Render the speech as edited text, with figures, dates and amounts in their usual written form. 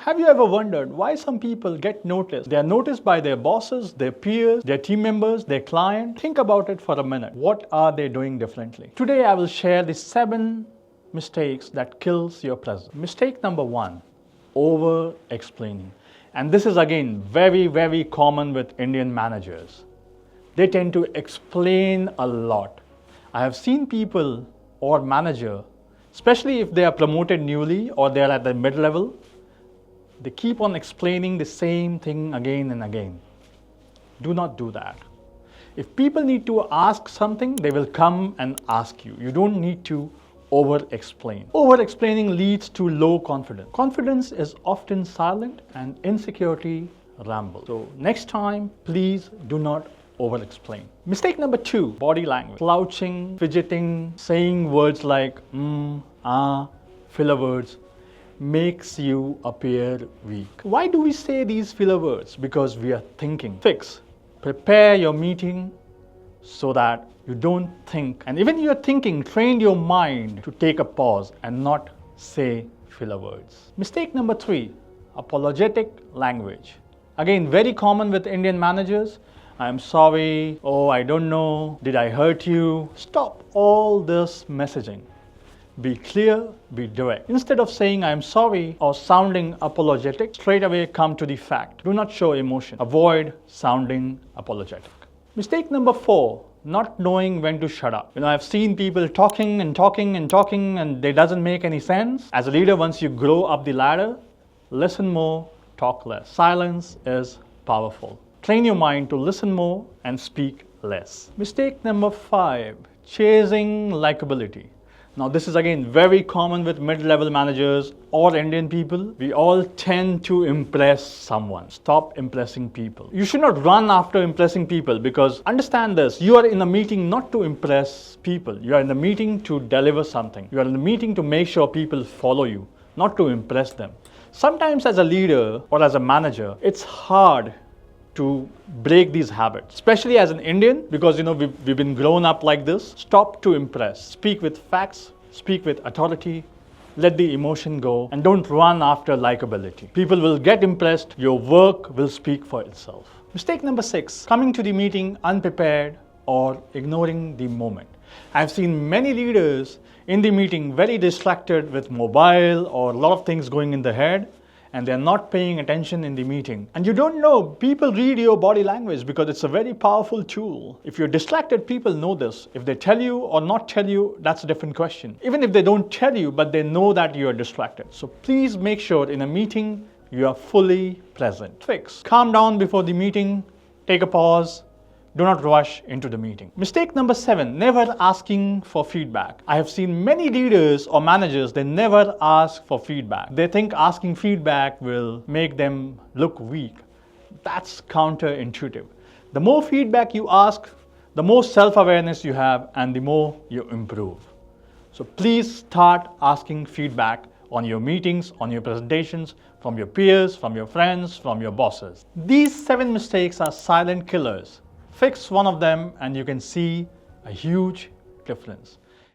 Have you ever wondered why some people get noticed? They are noticed by their bosses, their peers, their team members, their client. Think about it for a minute. What are they doing differently? Today I will share the 7 mistakes that kills your presence. Mistake number 1, over-explaining. And this is again very common with Indian managers. They tend to explain a lot. I have seen people or manager, especially if they are promoted newly or they are at the mid-level, they keep on explaining the same thing again and again. Do not do that. If people need to ask something, they will come and ask you. You don't need to over-explain. Over-explaining leads to low confidence. Confidence is often silent and insecurity rambles. So next time, please do not over-explain. Mistake number 2, body language. Slouching, fidgeting, saying words like filler words makes you appear weak. Why do we say these filler words? Because we are thinking. Fix. Prepare your meeting so that you don't think. And even you're thinking, train your mind to take a pause and not say filler words. Mistake number 3, apologetic language. Again, very common with Indian managers. I'm sorry, oh, I don't know, did I hurt you? Stop all this messaging. Be clear, be direct. Instead of saying I'm sorry or sounding apologetic, straight away come to the fact. Do not show emotion. Avoid sounding apologetic. Mistake number 4, not knowing when to shut up. I've seen people talking and it doesn't make any sense. As a leader, once you grow up the ladder, listen more, talk less. Silence is powerful. Train your mind to listen more and speak less. Mistake number 5, chasing likability. Now this is again very common with mid-level managers or Indian people. We all tend to impress someone. Stop impressing people. You should not run after impressing people, because understand this, you are in a meeting not to impress people. You are in a meeting to deliver something. You are in a meeting to make sure people follow you, not to impress them. Sometimes as a leader or as a manager, it's hard to break these habits, especially as an Indian, because we've been grown up like this. Stop to impress. Speak with facts, speak with authority, let the emotion go, and don't run after likability. People will get impressed, your work will speak for itself. Mistake number 6, coming to the meeting unprepared or ignoring the moment. I've seen many leaders in the meeting very distracted with mobile or a lot of things going in their head, and they're not paying attention in the meeting. And you don't know, people read your body language because it's a very powerful tool. If you're distracted, people know this. If they tell you or not tell you, that's a different question. Even if they don't tell you, but they know that you're distracted. So please make sure in a meeting, you are fully present. Fix. Calm down before the meeting, take a pause. Do not rush into the meeting. Mistake number 7, never asking for feedback. I have seen many leaders or managers, they never ask for feedback. They think asking feedback will make them look weak. That's counterintuitive. The more feedback you ask, the more self-awareness you have and the more you improve. So please start asking feedback on your meetings, on your presentations, from your peers, from your friends, from your bosses. These 7 mistakes are silent killers. Fix one of them and you can see a huge difference.